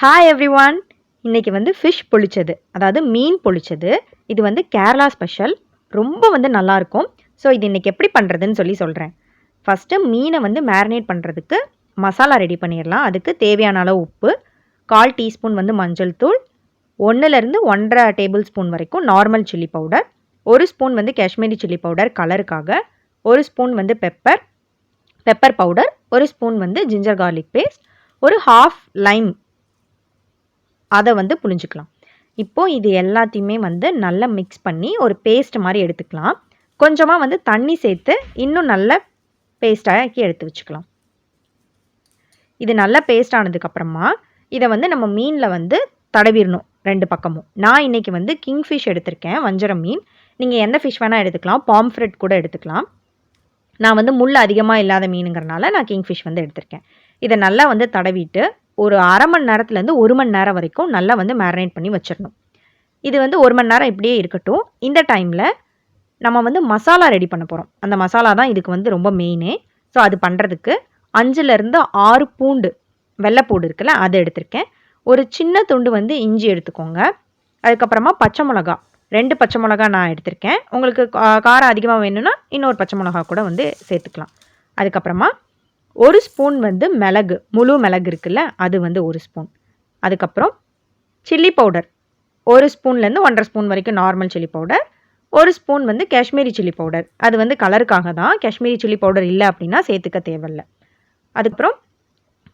Hi everyone. இன்றைக்கி வந்து fish பொழிச்சது, அதாவது மீன் பொழிச்சது. இது வந்து கேரளா ஸ்பெஷல். ரொம்ப வந்து நல்லாயிருக்கும். ஸோ இது இன்றைக்கி எப்படி பண்ணுறதுன்னு சொல்கிறேன். ஃபஸ்ட்டு மீனை வந்து மேரினேட் பண்ணுறதுக்கு மசாலா ரெடி பண்ணிடலாம். அதுக்கு தேவையான அளவு உப்பு, 1/4 டீஸ்பூன் வந்து மஞ்சள் தூள், 1லேருந்து 1.5 டேபிள் ஸ்பூன் வரைக்கும் நார்மல் சில்லி பவுடர், 1 ஸ்பூன் வந்து காஷ்மீரி சில்லி பவுடர் கலருக்காக, 1 ஸ்பூன் வந்து பெப்பர் பவுடர், 1 ஸ்பூன் வந்து ஜிஞ்சர் கார்லிக் பேஸ்ட், ஒரு ஹாஃப் லைம் அதை வந்து புழிஞ்சிக்கலாம். இப்போது இது எல்லாத்தையுமே வந்து நல்லா மிக்ஸ் பண்ணி ஒரு பேஸ்ட் மாதிரி எடுத்துக்கலாம். கொஞ்சமாக வந்து தண்ணி சேர்த்து இன்னும் நல்ல பேஸ்டாக்கி எடுத்து வச்சுக்கலாம். இது நல்ல பேஸ்ட் ஆனதுக்கப்புறமா இதை வந்து நம்ம மீனில் வந்து தடவிடணும் 2 பக்கமும். நான் இன்றைக்கி வந்து கிங்ஃபிஷ் எடுத்திருக்கேன், வஞ்சரம் மீன். நீங்கள் எந்த ஃபிஷ் வேணால் எடுத்துக்கலாம், பாம்ஃப்ரெட் கூட எடுத்துக்கலாம். நான் வந்து முள் அதிகமாக இல்லாத மீனுங்கிறனால நான் கிங்ஃபிஷ் வந்து எடுத்திருக்கேன். இதை நல்லா வந்து தடவிட்டு ஒரு அரை மணி நேரத்துலேருந்து 1 மணி நேரம் வரைக்கும் நல்லா வந்து மேரினேட் பண்ணி வச்சிடணும். இது வந்து 1 மணி நேரம் இப்படியே இருக்கட்டும். இந்த டைமில் நம்ம வந்து மசாலா ரெடி பண்ண போகிறோம். அந்த மசாலா தான் இதுக்கு வந்து ரொம்ப மெயினே. ஸோ அது பண்ணுறதுக்கு 5லேருந்து 6 பூண்டு, வெள்ளைப்பூடு இருக்குல்ல, அதை எடுத்திருக்கேன். ஒரு சின்ன துண்டு வந்து இஞ்சி எடுத்துக்கோங்க. அதுக்கப்புறமா பச்சை மிளகா, 2 பச்சை மிளகா நான் எடுத்திருக்கேன். உங்களுக்கு காரம் அதிகமாக வேணும்னா இன்னொரு பச்சை மிளகா கூட வந்து சேர்த்துக்கலாம். அதுக்கப்புறமா 1 ஸ்பூன் வந்து மிளகு, முழு மிளகு இருக்குல்ல, அது வந்து 1 ஸ்பூன். அதுக்கப்புறம் சில்லி பவுடர் 1 ஸ்பூன்லேருந்து 1.5 ஸ்பூன் வரைக்கும் நார்மல் சில்லி பவுடர், 1 ஸ்பூன் வந்து காஷ்மீரி சில்லி பவுடர். அது வந்து கலருக்காக தான். காஷ்மீரி சில்லி பவுடர் இல்லை அப்படின்னா சேர்த்துக்க தேவையில்லை. அதுக்கப்புறம்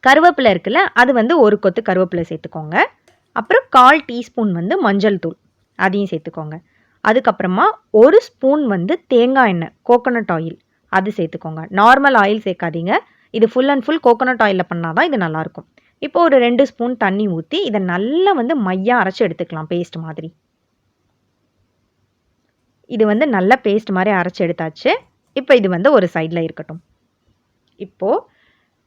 கருவேப்பிலை இருக்குல்ல, அது வந்து 1 கொத்து கருவேப்பிலை சேர்த்துக்கோங்க. அப்புறம் 1/4 டீஸ்பூன் வந்து மஞ்சள் தூள், அதையும் சேர்த்துக்கோங்க. அதுக்கப்புறமா 1 ஸ்பூன் வந்து தேங்காய் எண்ணெய், கோகோனட் ஆயில், அது சேர்த்துக்கோங்க. நார்மல் ஆயில் சேர்க்காதீங்க. இது ஃபுல் அண்ட் ஃபுல் கோகோனட் ஆயிலில் பண்ணால் தான் இது நல்லாயிருக்கும். இப்போ ஒரு 2 ஸ்பூன் தண்ணி ஊற்றி இதை நல்லா வந்து மையாக அரைச்சி எடுத்துக்கலாம், பேஸ்ட் மாதிரி. இது வந்து நல்ல பேஸ்ட் மாதிரி அரைச்சி எடுத்தாச்சு. இப்போ இது வந்து ஒரு சைடில் இருக்கட்டும். இப்போது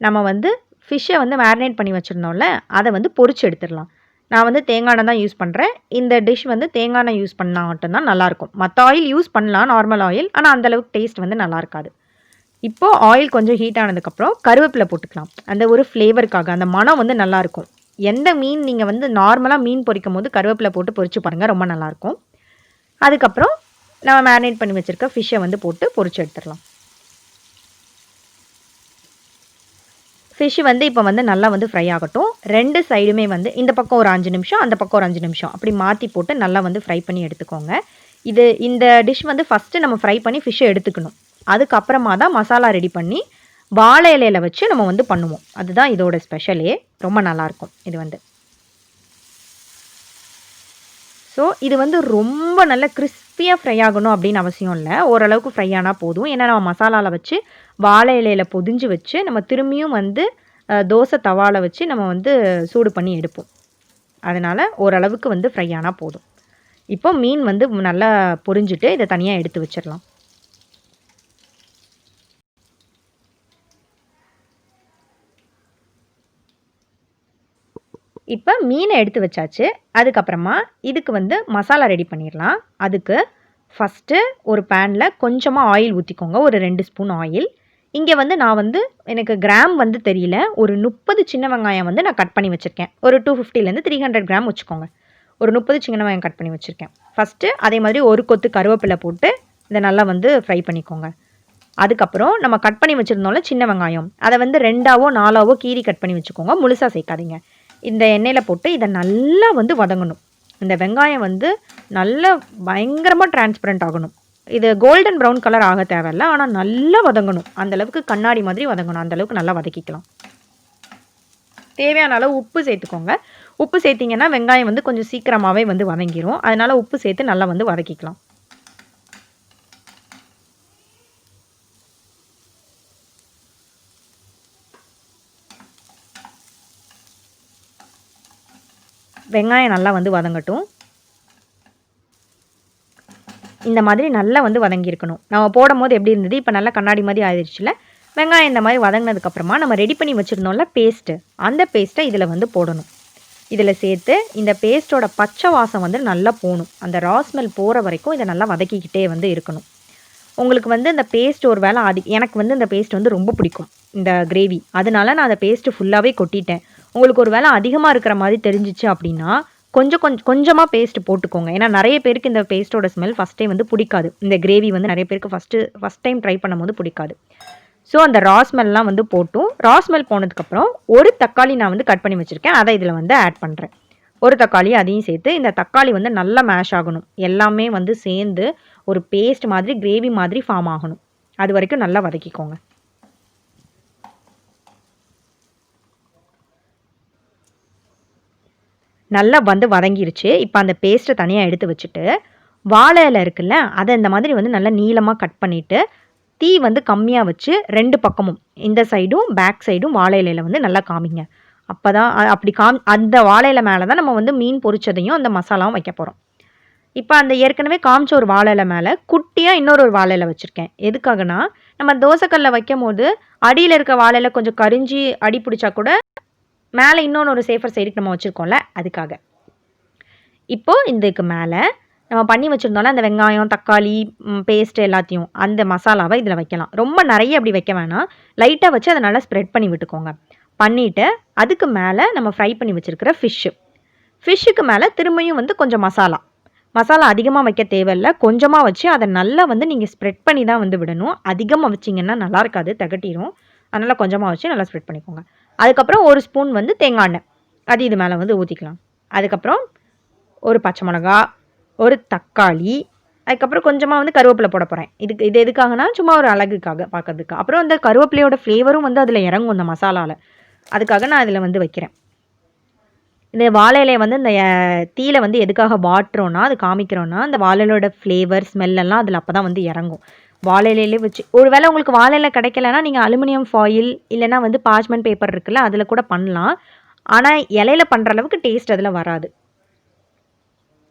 நம்ம வந்து ஃபிஷ்ஷை வந்து மேரினேட் பண்ணி வச்சுருந்தோம்ல, அதை வந்து பொரிச்சு எடுத்துடலாம். நான் வந்து தேங்காய் எண்ணெய் தான் யூஸ் பண்ணுறேன். இந்த டிஷ் வந்து தேங்காய் எண்ணெய் யூஸ் பண்ணால் மட்டும்தான் நல்லாயிருக்கும். மற்ற ஆயில் யூஸ் பண்ணலாம், நார்மல் ஆயில், ஆனால் அந்தளவுக்கு டேஸ்ட் வந்து நல்லா இருக்காது. இப்போது ஆயில் கொஞ்சம் ஹீட் ஆனதுக்கப்புறம் கருவேப்பிலை போட்டுக்கலாம். அந்த ஒரு ஃப்ளேவருக்காக, அந்த மனம் வந்து நல்லாயிருக்கும். எந்த மீன் நீங்கள் வந்து நார்மலாக மீன் பொரிக்கும் போது கருவேப்பிலை போட்டு பொரிச்சு பாருங்கள், ரொம்ப நல்லாயிருக்கும். அதுக்கப்புறம் நம்ம மேரினேட் பண்ணி வச்சுருக்க ஃபிஷ்ஷை வந்து போட்டு பொரிச்சு எடுத்துடலாம். ஃபிஷ் வந்து இப்போ வந்து நல்லா வந்து ஃப்ரை ஆகட்டும். 2 சைடுமே வந்து இந்த பக்கம் ஒரு 5 நிமிஷம், அந்த பக்கம் ஒரு 5 நிமிஷம் அப்படி மாற்றி போட்டு நல்லா வந்து ஃப்ரை பண்ணி எடுத்துக்கோங்க. இந்த டிஷ் வந்து ஃபஸ்ட்டு நம்ம ஃப்ரை பண்ணி ஃபிஷ்ஷை எடுத்துக்கணும். அதுக்கப்புறமா தான் மசாலா ரெடி பண்ணி வாழை இலையில் வச்சு நம்ம வந்து பண்ணுவோம். அதுதான் இதோட ஸ்பெஷலே. ரொம்ப நல்லாயிருக்கும் இது வந்து. ஸோ இது வந்து ரொம்ப நல்ல கிறிஸ்பியாக ஃப்ரை ஆகணும் அப்படின்னு அவசியம் இல்லை. ஓரளவுக்கு ஃப்ரை ஆனால் போதும். ஏன்னா நம்ம மசாலாவில் வச்சு வாழை இலையில் பொதிஞ்சு வச்சு நம்ம திரும்பியும் வந்து தோசை தவாவில் வச்சு நம்ம வந்து சூடு பண்ணி எடுப்போம். அதனால் ஓரளவுக்கு வந்து ஃப்ரை ஆனால் போதும். இப்போ மீன் வந்து நல்லா பொரிஞ்சுட்டு இதை தனியாக எடுத்து வச்சிடலாம். இப்போ மீனை எடுத்து வச்சாச்சு. அதுக்கப்புறமா இதுக்கு வந்து மசாலா ரெடி பண்ணிடலாம். அதுக்கு ஃபஸ்ட்டு ஒரு பேனில் கொஞ்சமாக ஆயில் ஊற்றிக்கோங்க, ஒரு 2 ஸ்பூன் ஆயில். இங்கே வந்து நான் வந்து எனக்கு கிராம் வந்து தெரியல, ஒரு 30 சின்ன வெங்காயம் வந்து நான் கட் பண்ணி வச்சுருக்கேன். ஒரு 250லேருந்து 300 கிராம் வச்சுக்கோங்க. ஒரு 30 சின்ன வெங்காயம் கட் பண்ணி வச்சுருக்கேன். ஃபஸ்ட்டு அதே மாதிரி 1 கொத்து கருவேப்பிலை போட்டு இதை நல்லா வந்து ஃப்ரை பண்ணிக்கோங்க. அதுக்கப்புறம் நம்ம கட் பண்ணி வச்சுருந்தோம்ல சின்ன வெங்காயம், அதை வந்து 2ஆவோ 4ஆவோ கீரி கட் பண்ணி வச்சுக்கோங்க. முழுசாக சேர்க்காதீங்க. இந்த எண்ணெயில் போட்டு இதை நல்லா வந்து வதங்கணும். இந்த வெங்காயம் வந்து நல்லா பயங்கரமாக டிரான்ஸ்பரண்ட் ஆகணும். இது கோல்டன் ப்ரௌன் கலர் ஆக தேவையில்ல, ஆனால் நல்லா வதங்கணும். அந்தளவுக்கு கண்ணாடி மாதிரி வதங்கணும். அந்தளவுக்கு நல்லா வதக்கிக்கலாம். தேவையான அளவு உப்பு சேர்த்துக்கோங்க. உப்பு சேர்த்திங்கன்னா வெங்காயம் வந்து கொஞ்சம் சீக்கிரமாகவே வந்து வதங்கிடும். அதனால் உப்பு சேர்த்து நல்லா வந்து வதக்கிக்கலாம். வெங்காயம் நல்லா வந்து வதங்கட்டும். இந்த மாதிரி நல்லா வந்து வதங்கியிருக்கணும். நம்ம போடும் போது எப்படி இருந்தது, இப்போ நல்லா கண்ணாடி மாதிரி ஆயிடுச்சுல. வெங்காயம் இந்த மாதிரி வதங்கினதுக்கப்புறமா நம்ம ரெடி பண்ணி வச்சுருந்தோம்ல பேஸ்ட்டு, அந்த பேஸ்ட்டை இதில் வந்து போடணும். இதில் சேர்த்து இந்த பேஸ்ட்டோட பச்சை வாசம் வந்து நல்லா போகணும். அந்த ரா ஸ்மெல் போகிற வரைக்கும் இதை நல்லா வதக்கிக்கிட்டே வந்து இருக்கணும். உங்களுக்கு வந்து இந்த பேஸ்ட் ஒரு வேளை எனக்கு வந்து இந்த பேஸ்ட் வந்து ரொம்ப பிடிக்கும், இந்த கிரேவி. அதனால நான் அந்த பேஸ்ட்டு ஃபுல்லாகவே கொட்டிட்டேன். உங்களுக்கு ஒரு வேளை அதிகமாக இருக்கிற மாதிரி தெரிஞ்சிச்சு அப்படின்னா கொஞ்சமாக பேஸ்ட் போட்டுக்கோங்க. ஏன்னா நிறைய பேருக்கு இந்த பேஸ்ட்டோட ஸ்மெல் ஃபஸ்ட் டைம் வந்து பிடிக்காது. இந்த கிரேவி வந்து நிறைய பேருக்கு ஃபஸ்ட் டைம் ட்ரை பண்ணும்போது பிடிக்காது. ஸோ அந்த ரா ஸ்மெல்லாம் வந்து போட்டும், ரா ஸ்மெல் போனதுக்கப்புறம் ஒரு தக்காளி நான் வந்து கட் பண்ணி வச்சுருக்கேன். அதை இதில் வந்து ஆட் பண்ணுறேன். ஒரு தக்காளி அதையும் சேர்த்து இந்த தக்காளி வந்து நல்லா மேஷ் ஆகணும். எல்லாமே வந்து சேர்ந்து ஒரு பேஸ்ட் மாதிரி கிரேவி மாதிரி ஃபார்ம் ஆகணும். அது வரைக்கும் நல்லா வதக்கிக்கோங்க. நல்லா வந்து வதங்கிருச்சு. இப்போ அந்த பேஸ்ட்டை தனியாக எடுத்து வச்சுட்டு, வாழை இலை இருக்குல்ல, அதை இந்த மாதிரி வந்து நல்லா நீளமாக கட் பண்ணிவிட்டு, தீ வந்து கம்மியாக வச்சு 2 பக்கமும் இந்த சைடும் பேக் சைடும் வாழை இலையில வந்து நல்லா காமிங்க. அப்போ தான் அப்படி அந்த வாழை இலை மேலே தான் நம்ம வந்து மீன் பொரிச்சதையும் அந்த மசாலாவும் வைக்க போகிறோம். இப்போ அந்த ஏற்கனவே காமிச்ச ஒரு வாழை இலை மேலே குட்டியாக இன்னொரு வாழை இலை வச்சுருக்கேன். எதுக்காகனா, நம்ம தோசைக்கல்ல வைக்கும்போது அடியில் இருக்க வாழை இலை கொஞ்சம் கரிஞ்சி அடி பிடிச்சா கூட மேலே இன்னொன்று ஒரு சேஃபர் சைடுக்கு நம்ம வச்சுருக்கோம்ல, அதுக்காக. இப்போது இதுக்கு மேலே நம்ம பண்ணி வச்சுருந்தோம்ல அந்த வெங்காயம், தக்காளி பேஸ்ட்டு எல்லாத்தையும் அந்த மசாலாவை இதில் வைக்கலாம். ரொம்ப நிறைய அப்படி வைக்க வேணாம். லைட்டாக வச்சு அதை நல்லா ஸ்ப்ரெட் பண்ணி விட்டுக்கோங்க. பண்ணிவிட்டு அதுக்கு மேலே நம்ம ஃப்ரை பண்ணி வச்சுருக்கிற ஃபிஷ்ஷுக்கு மேலே திரும்பியும் வந்து கொஞ்சம் மசாலா அதிகமாக வைக்க தேவையில்ல. கொஞ்சமாக வச்சு அதை நல்லா வந்து நீங்கள் ஸ்ப்ரெட் பண்ணி தான் வந்து விடணும். அதிகமாக வச்சிங்கன்னா நல்லா இருக்காது, திகட்டிரும். அதனால் கொஞ்சமாக வச்சு நல்லா ஸ்ப்ரெட் பண்ணிக்கோங்க. அதுக்கப்புறம் ஒரு ஸ்பூன் வந்து தேங்காய் எண்ணெய் அது இது மேலே வந்து ஊற்றிக்கலாம். அதுக்கப்புறம் ஒரு பச்சை மிளகா, ஒரு தக்காளி, அதுக்கப்புறம் கொஞ்சமாக வந்து கருவேப்பிலை போட போகிறேன். இது எதுக்காகனா சும்மா ஒரு அழகுக்காக பார்க்கறதுக்கு. அப்புறம் அந்த கருவேப்பிலையோட ஃப்ளேவரும் வந்து அதில் இறங்கும் இந்த மசாலாவில். அதுக்காக நான் அதில் வந்து வைக்கிறேன். இந்த வாழை இலையை வந்து இந்த தீயில வந்து எதுக்காக வாட்டுறோன்னா, அது காமிக்கிறோன்னா, அந்த வாழை இலையோட ஃப்ளேவர் ஸ்மெல்லாம் அதில் அப்போ தான் வந்து இறங்கும். வாழை இலையிலே வச்சு ஒரு வேளை உங்களுக்கு வாழை இலை கிடைக்கலன்னா, நீங்கள் அலுமினியம் ஃபாயில் இல்லைனா வந்து பார்ச்மெண்ட் பேப்பர் இருக்குல்ல, அதில் கூட பண்ணலாம். ஆனால் இலையில பண்ணுற அளவுக்கு டேஸ்ட் அதில் வராது.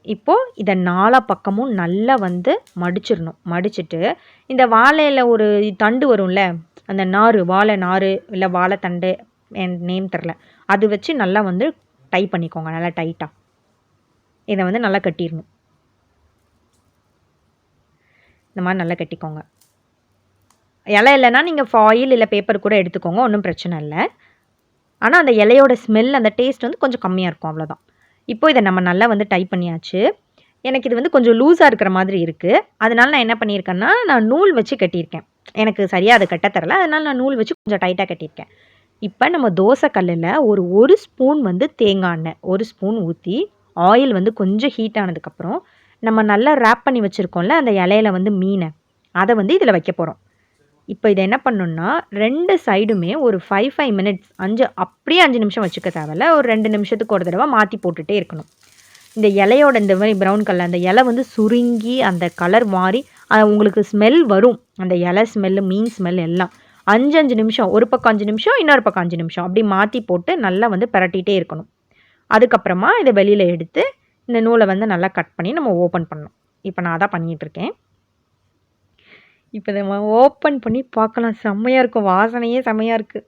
இப்போது இதை 4 பக்கமும் நல்லா வந்து மடிச்சிடணும். மடிச்சுட்டு இந்த வாழை இலை ஒரு தண்டு வரும்ல, அந்த நார், வாழை நார் இல்லை வாழைத்தண்டு, என் நேம் தெரில, அது வச்சு நல்லா வந்து டை பண்ணிக்கோங்க. நல்லா டைட்டாக இதை வந்து நல்லா கட்டிடணும். இந்த மாதிரி நல்லா கட்டிக்கோங்க. இலை இல்லைன்னா நீங்கள் ஃபாயில் இல்லை பேப்பர் கூட எடுத்துக்கோங்க, ஒன்றும் பிரச்சனை இல்லை. ஆனால் அந்த இலையோட ஸ்மெல் அந்த டேஸ்ட் வந்து கொஞ்சம் கம்மியாக இருக்கும், அவ்வளோதான். இப்போ இதை நம்ம நல்லா வந்து டைப் பண்ணியாச்சு. எனக்கு இது வந்து கொஞ்சம் லூஸாக இருக்கிற மாதிரி இருக்குது. அதனால நான் என்ன பண்ணியிருக்கேன்னா, நான் நூல் வச்சு கட்டியிருக்கேன். எனக்கு சரியாக அதை கட்ட தரல, அதனால் நான் நூல் வச்சு கொஞ்சம் டைட்டாக கட்டியிருக்கேன். இப்போ நம்ம தோசை கல்லில் ஒரு ஸ்பூன் வந்து தேங்காய் எண்ணெய் 1 ஸ்பூன் ஊற்றி, ஆயில் வந்து கொஞ்சம் ஹீட் ஆனதுக்கப்புறம் நம்ம நல்லா ரேப் பண்ணி வச்சுருக்கோம்ல அந்த இலையில வந்து மீனை, அதை வந்து இதில் வைக்க போகிறோம். இப்போ இதை என்ன பண்ணணும்னா, 2 சைடுமே ஒரு 5 மினிட்ஸ் அப்படியே 5 நிமிஷம் வச்சுக்க தேவையில்ல. ஒரு 2 நிமிஷத்துக்கு ஒரு தடவை மாற்றி போட்டுகிட்டே இருக்கணும். இந்த இலையோட இந்த மாதிரி ப்ரௌன் கலர் அந்த இலை வந்து சுருங்கி அந்த கலர் மாறி உங்களுக்கு ஸ்மெல் வரும். அந்த இலை ஸ்மெல்லு, மீன் ஸ்மெல் எல்லாம் 5 நிமிஷம், ஒரு பக்கம் 5 நிமிஷம், இன்னொரு பக்கம் 5 நிமிஷம் அப்படி மாற்றி போட்டு நல்லா வந்து பிரட்டிகிட்டே இருக்கணும். அதுக்கப்புறமா இதை வெளியில் எடுத்து இந்த நூலை வந்து நல்லா கட் பண்ணி நம்ம ஓப்பன் பண்ணணும். இப்போ நான் அதான் பண்ணிகிட்ருக்கேன். இப்போ நம்ம ஓப்பன் பண்ணி பார்க்கலாம். செம்மையாக இருக்கும், வாசனையே செம்மையாக இருக்குது.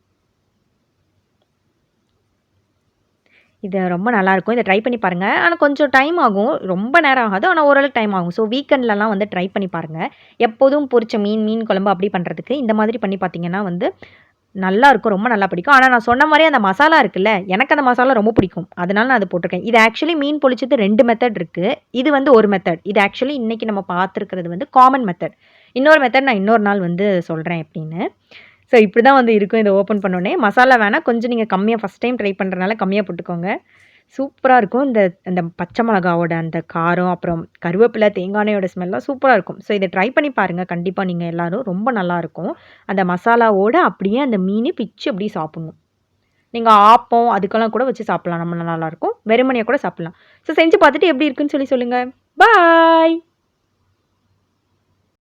இது ரொம்ப நல்லாயிருக்கும். இதை ட்ரை பண்ணி பாருங்கள். ஆனால் கொஞ்சம் டைம் ஆகும், ரொம்ப நேரம் ஆகாது, ஆனால் ஓரளவுக்கு டைம் ஆகும். ஸோ வீக்கெண்ட்லலாம் வந்து ட்ரை பண்ணி பாருங்கள். எப்போதும் பொரிச்ச மீன் குழம்பு அப்படி பண்ணுறதுக்கு இந்த மாதிரி பண்ணி பார்த்தீங்கன்னா வந்து நல்லாயிருக்கும், ரொம்ப நல்லா பிடிக்கும். ஆனால் நான் சொன்ன மாதிரி அந்த மசாலா இருக்குல்ல, எனக்கு அந்த மசாலா ரொம்ப பிடிக்கும், அதனால நான் அது போட்டிருக்கேன். இது ஆக்சுவலி மீன் பொரிச்சது 2 மெத்தட் இருக்குது. இது வந்து ஒரு மெத்தட். இது ஆக்சுவலி இன்றைக்கி நம்ம பார்த்துருக்கிறது வந்து காமன் மெத்தட். இன்னொரு மெத்தட் நான் இன்னொரு நாள் வந்து சொல்கிறேன் எப்படின்னு. ஸோ இப்படி தான் வந்து இருக்கும். இதை ஓப்பன் பண்ணோடனே மசாலா வேணால் கொஞ்சம் நீங்கள் கம்மியாக, ஃபஸ்ட் டைம் ட்ரை பண்ணுறதுனால கம்மியாக போட்டுக்கோங்க. சூப்பராக இருக்கும். அந்த பச்சை மிளகாவோட அந்த காரம், அப்புறம் கருவேப்பிலை, தேங்காய் எண்ணெயோட ஸ்மெல்லாம் சூப்பராக இருக்கும். ஸோ இதை ட்ரை பண்ணி பாருங்கள் கண்டிப்பாக நீங்கள் எல்லோரும். ரொம்ப நல்லாயிருக்கும். அந்த மசாலாவோடு அப்படியே அந்த மீன் பிச்சு அப்படியே சாப்பிட்ணும். நீங்கள் ஆப்பம் அதுக்கெல்லாம் கூட வச்சு சாப்பிட்லாம், நம்ம நல்லாயிருக்கும். வெறுமனையாக கூட சாப்பிட்லாம். ஸோ செஞ்சு பார்த்துட்டு எப்படி இருக்குன்னு சொல்லுங்கள். பாய்.